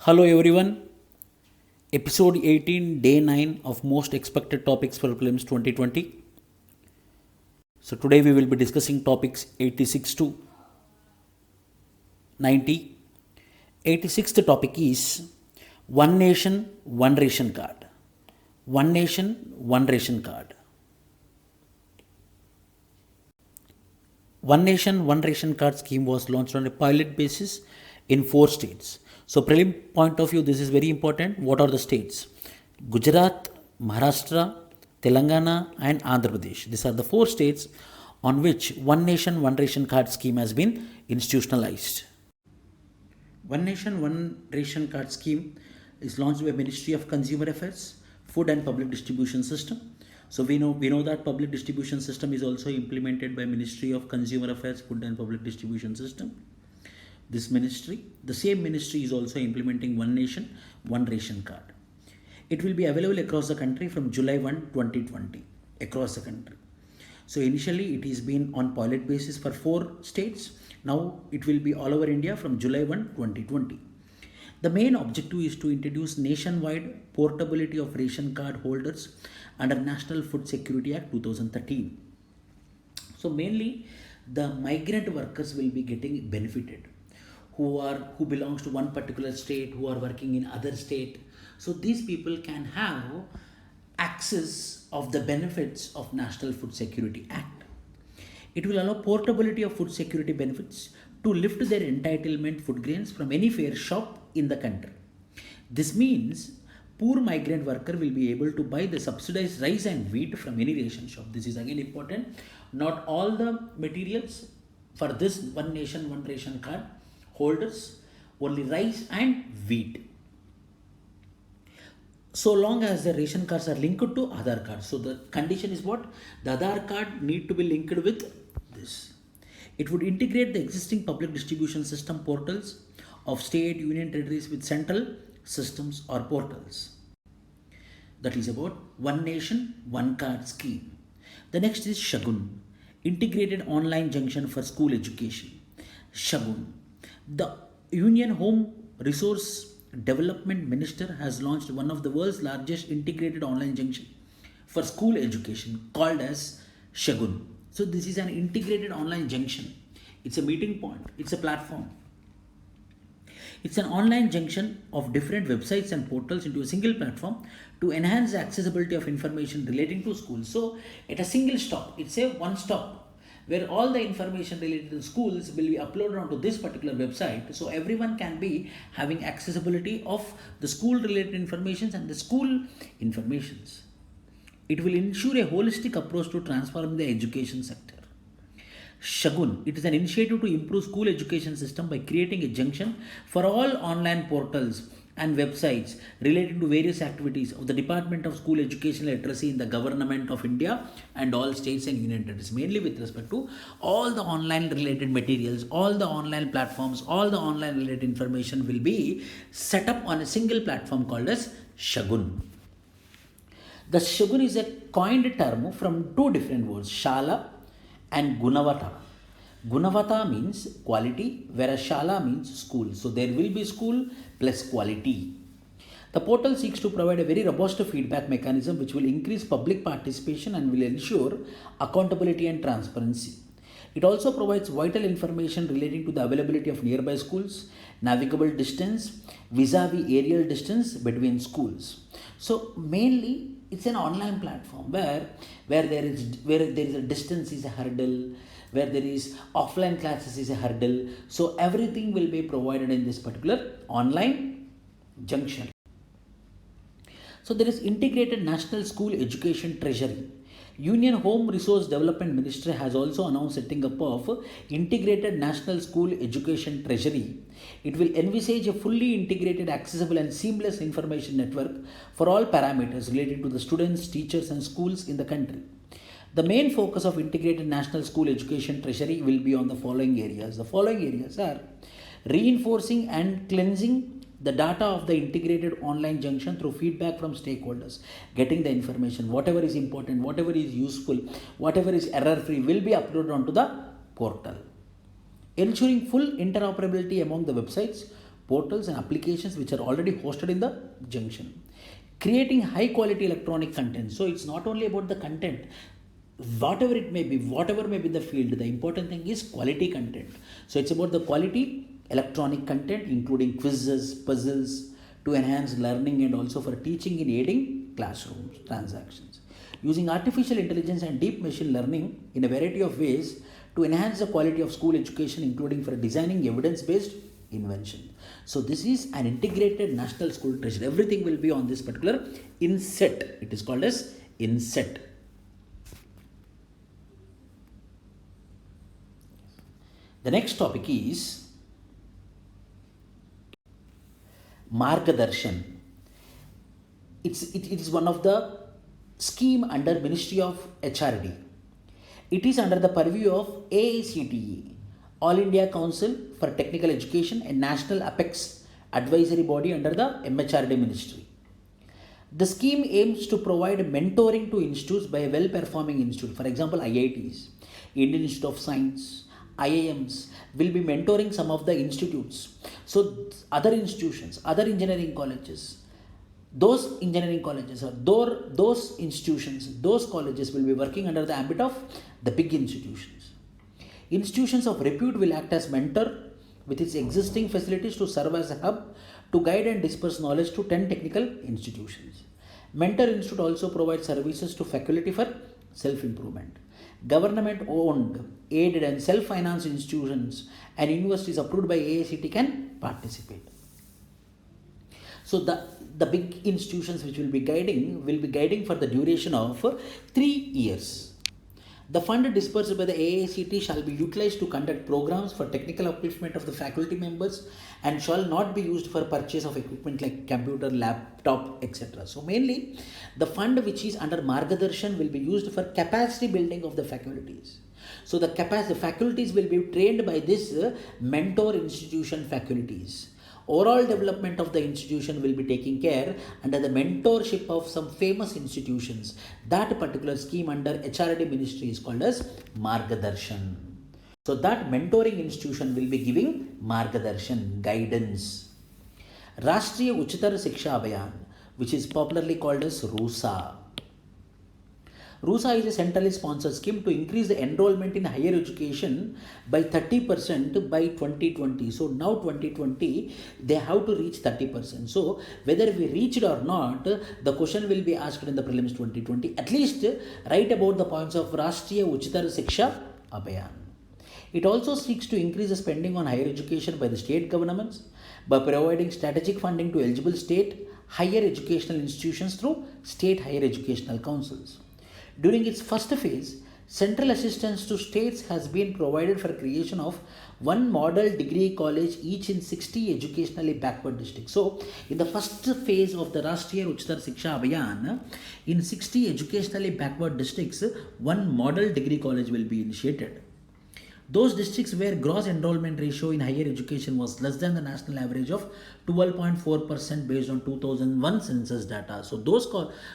Hello everyone, episode 18, day 9 of most expected topics for prelims 2020. So today we will be discussing topics 86 to 90. 86th topic is One Nation, One Ration Card. One Nation, One Ration Card. One Nation, One Ration Card scheme was launched on a pilot basis in 4 states. So, prelim point of view, this is very important. What are the states? Gujarat, Maharashtra, Telangana, and Andhra Pradesh. These are the 4 states on which One Nation, One Ration Card scheme has been institutionalized. One Nation, One Ration Card scheme is launched by Ministry of Consumer Affairs, Food and Public Distribution System. So we know that public distribution system is also implemented by Ministry of Consumer Affairs, Food and Public Distribution System. This ministry, the same ministry is also implementing One Nation, One Ration Card. It will be available across the country from July 1, 2020, across the country. So initially it is been on pilot basis for 4 states. Now it will be all over India from July 1, 2020. The main objective is to introduce nationwide portability of ration card holders under National Food Security Act 2013. So mainly the migrant workers will be getting benefited who belongs to one particular state, who are working in other state. So these people can have access of the benefits of National Food Security Act. It will allow portability of food security benefits to lift their entitlement food grains from any fair shop in the country. This means poor migrant worker will be able to buy the subsidized rice and wheat from any ration shop. This is again important. Not all the materials for this One Nation, One Ration Card holders, only rice and wheat. So long as the ration cards are linked to Aadhaar card. So the condition is what? The Aadhaar card need to be linked with this. It would integrate the existing public distribution system portals of state, union territories with central systems or portals. That is about One Nation, One Card scheme. The next is Shagun, Integrated Online Junction for School Education. Shagun. The Union Home Resource Development Minister has launched one of the world's largest integrated online junction for school education called as Shagun. So this is an integrated online junction. It's a meeting point. It's a platform. It's an online junction of different websites and portals into a single platform to enhance the accessibility of information relating to schools. So at a single stop, it's a one stop where all the information related to schools will be uploaded onto this particular website. So everyone can be having accessibility of the school related informations and the school informations. It will ensure a holistic approach to transforming the education sector. Shagun, it is an initiative to improve school education system by creating a junction for all online portals and websites related to various activities of the Department of School Education Literacy in the Government of India and all states and union territories, mainly with respect to all the online related materials, all the online platforms, all the online related information will be set up on a single platform called as Shagun. The Shagun is a coined term from two different words, Shala and Gunavata. Gunavata means quality, whereas Shala means school. So there will be school plus quality. The portal seeks to provide a very robust feedback mechanism which will increase public participation and will ensure accountability and transparency. It also provides vital information relating to the availability of nearby schools, navigable distance, vis-a-vis aerial distance between schools. So mainly it's an online platform where there is a distance is a hurdle, where there is offline classes is a hurdle. So everything will be provided in this particular online junction. So there is integrated National School Education Treasury. Union Home Resource Development Ministry has also announced setting up of integrated National School Education Treasury. It will envisage a fully integrated, accessible and seamless information network for all parameters related to the students, teachers and schools in the country. The main focus of integrated National School Education Treasury will be on the following areas. The following areas are reinforcing and cleansing the data of the integrated online junction through feedback from stakeholders, getting the information, whatever is important, whatever is useful, whatever is error free will be uploaded onto the portal. Ensuring full interoperability among the websites, portals and applications which are already hosted in the junction. Creating high quality electronic content. So it's not only about the content, whatever it may be, whatever may be the field, the important thing is quality content. So it's about the quality electronic content, including quizzes, puzzles, to enhance learning and also for teaching in aiding classrooms transactions. Using artificial intelligence and deep machine learning in a variety of ways to enhance the quality of school education, including for designing evidence-based invention. So this is an integrated national school treasure. Everything will be on this particular INSET. It is called as INSET. The next topic is Margadarshan. It is one of the scheme under Ministry of HRD. It is under the purview of AICTE, All India Council for Technical Education, a national apex advisory body under the MHRD ministry. The scheme aims to provide mentoring to institutes by a well-performing institute. For example, IITs, Indian Institute of Science, IIMs will be mentoring some of the institutes. So other institutions, other engineering colleges, those engineering colleges or those institutions, those colleges will be working under the ambit of the big institutions. Institutions of repute will act as mentor with its existing facilities to serve as a hub to guide and disperse knowledge to 10 technical institutions. Mentor Institute also provides services to faculty for self-improvement. Government owned, aided and self-financed institutions and universities approved by AICTE can participate. So the big institutions which will be guiding for the duration of 3 years. The fund disbursed by the AICTE shall be utilized to conduct programs for technical upliftment of the faculty members and shall not be used for purchase of equipment like computer, laptop, etc. So mainly the fund which is under Margadarshan will be used for capacity building of the faculties. So the faculties will be trained by this mentor institution faculties. Overall development of the institution will be taken care under the mentorship of some famous institutions. That particular scheme under HRD ministry is called as Margadarshan. So that mentoring institution will be giving Margadarshan, guidance. Rashtriya Uchitar Shiksha Abhiyan, which is popularly called as RUSA. RUSA is a centrally sponsored scheme to increase the enrollment in higher education by 30% by 2020. So now 2020, they have to reach 30%. So whether we reached or not, the question will be asked in the prelims 2020. At least write about the points of Rashtriya Uchitar Shiksha Abhiyan. It also seeks to increase the spending on higher education by the state governments by providing strategic funding to eligible state higher educational institutions through state higher educational councils. During its first phase, central assistance to states has been provided for creation of one model degree college each in 60 educationally backward districts. So, in the first phase of the Rashtriya Uchitar Shiksha Abhiyan, in 60 educationally backward districts, one model degree college will be initiated. Those districts where gross enrollment ratio in higher education was less than the national average of 12.4% based on 2001 census data. So,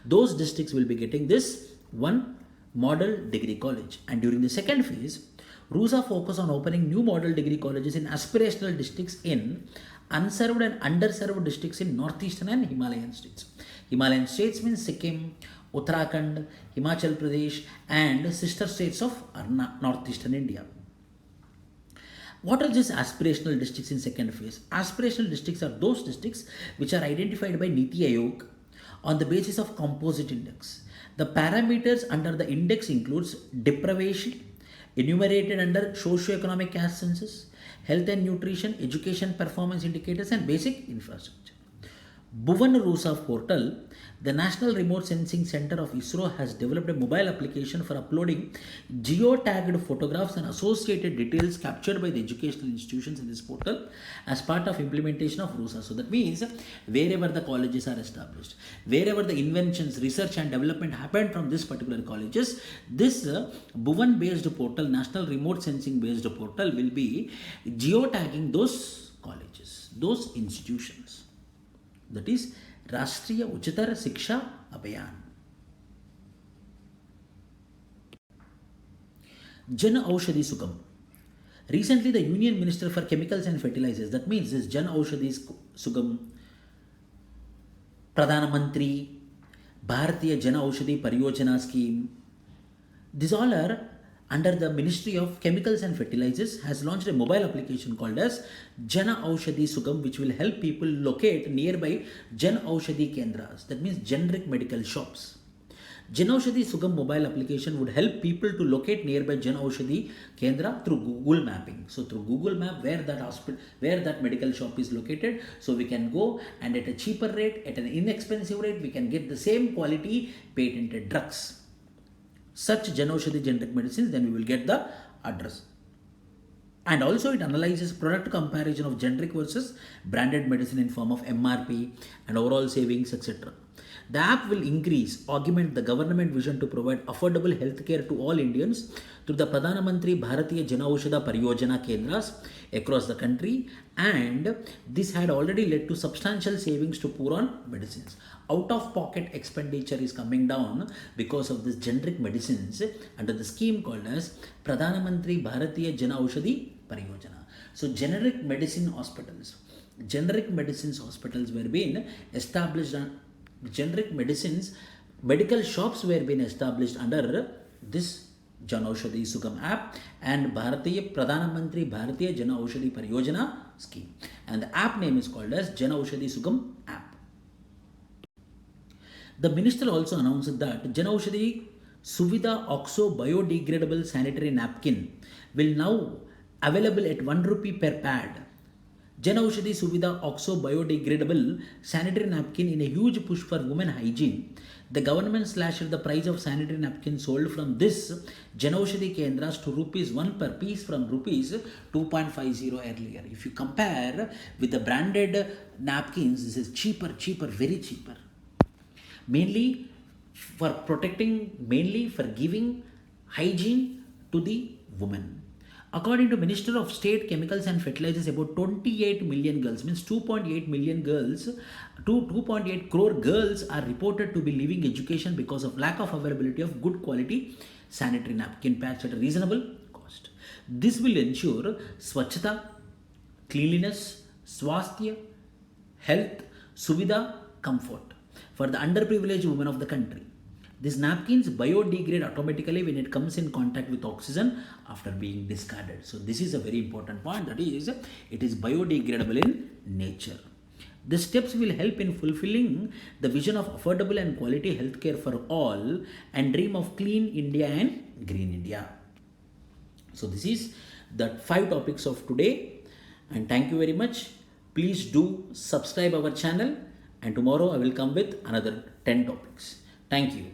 those districts will be getting this one model degree college. And during the second phase, RUSA focus on opening new model degree colleges in aspirational districts in unserved and underserved districts in northeastern and Himalayan states. Himalayan states means Sikkim, Uttarakhand, Himachal Pradesh and sister states of northeastern India. What are these aspirational districts in second phase? Aspirational districts are those districts which are identified by Niti Aayog on the basis of composite index. The parameters under the index includes deprivation, enumerated under socio-economic caste census, health and nutrition, education performance indicators and basic infrastructure. Bhuvan RUSA portal, the National Remote Sensing Center of ISRO has developed a mobile application for uploading geo-tagged photographs and associated details captured by the educational institutions in this portal as part of implementation of RUSA. So that means wherever the colleges are established, wherever the inventions, research and development happened from this particular colleges, this Bhuvan based portal, National Remote Sensing based portal will be geo-tagging those colleges, those institutions. That is Rashtriya Uchitar Shiksha Abhiyan. Jan Aushadhi Sukam. Recently, the Union Minister for Chemicals and Fertilizers, that means this Jan Aushadhi Sugam, Pradhana Mantri, Bharatiya Jan Aushadhi Pariyojana scheme, these all are under the Ministry of Chemicals and Fertilizers, has launched a mobile application called as Jana Aushadhi Sugam, which will help people locate nearby Jan Aushadhi Kendras, that means generic medical shops. Jan Aushadhi Sugam mobile application would help people to locate nearby Jan Aushadhi Kendra through Google mapping. So through Google map where that hospital, where that medical shop is located, so we can go and at a cheaper rate, at an inexpensive rate, we can get the same quality patented drugs. Such Jan Aushadhi generic medicines, then we will get the address. And also it analyzes product comparison of generic versus branded medicine in form of MRP and overall savings, etc. The app will augment the government vision to provide affordable healthcare to all Indians through the Pradhana Mantri Bharatiya Jan Aushadha Pariyojana Kendras across the country, and this had already led to substantial savings to poor on medicines. Out of pocket expenditure is coming down because of this generic medicines under the scheme called as Pradhana Mantri Bharatiya Jan Aushadhi Pariyojana. So generic medicines hospitals were being established, generic medicines medical shops were being established under this Jan Aushadhi Sugam app and Pradhana Mantri Bharatiya Jan Aushadhi Pariyojana scheme, and the app name is called as Jan Aushadhi Sugam app. The minister also announced that Jan Aushadhi Suvidha Oxo biodegradable sanitary napkin will now available at 1 rupee per pad. Jan Aushadhi Suvidha Oxo biodegradable sanitary napkin in a huge push for women hygiene. The government slashed the price of sanitary napkins sold from this Jan Aushadhi Kendras to rupees 1 per piece from rupees 2.50 earlier. If you compare with the branded napkins, this is cheaper, very cheaper. Mainly for giving hygiene to the women. According to Minister of State Chemicals and Fertilizers, about 28 million girls, means 2.8 million girls, 2.8 crore girls are reported to be leaving education because of lack of availability of good quality sanitary napkin pads at a reasonable cost. This will ensure Swachhata, cleanliness, Swasthya, health, Suvidha, comfort for the underprivileged women of the country. These napkins biodegrade automatically when it comes in contact with oxygen after being discarded. So this is a very important point, that is, it is biodegradable in nature. The steps will help in fulfilling the vision of affordable and quality healthcare for all and dream of clean India and green India. So this is the 5 topics of today, and thank you very much. Please do subscribe our channel, and tomorrow I will come with another 10 topics. Thank you.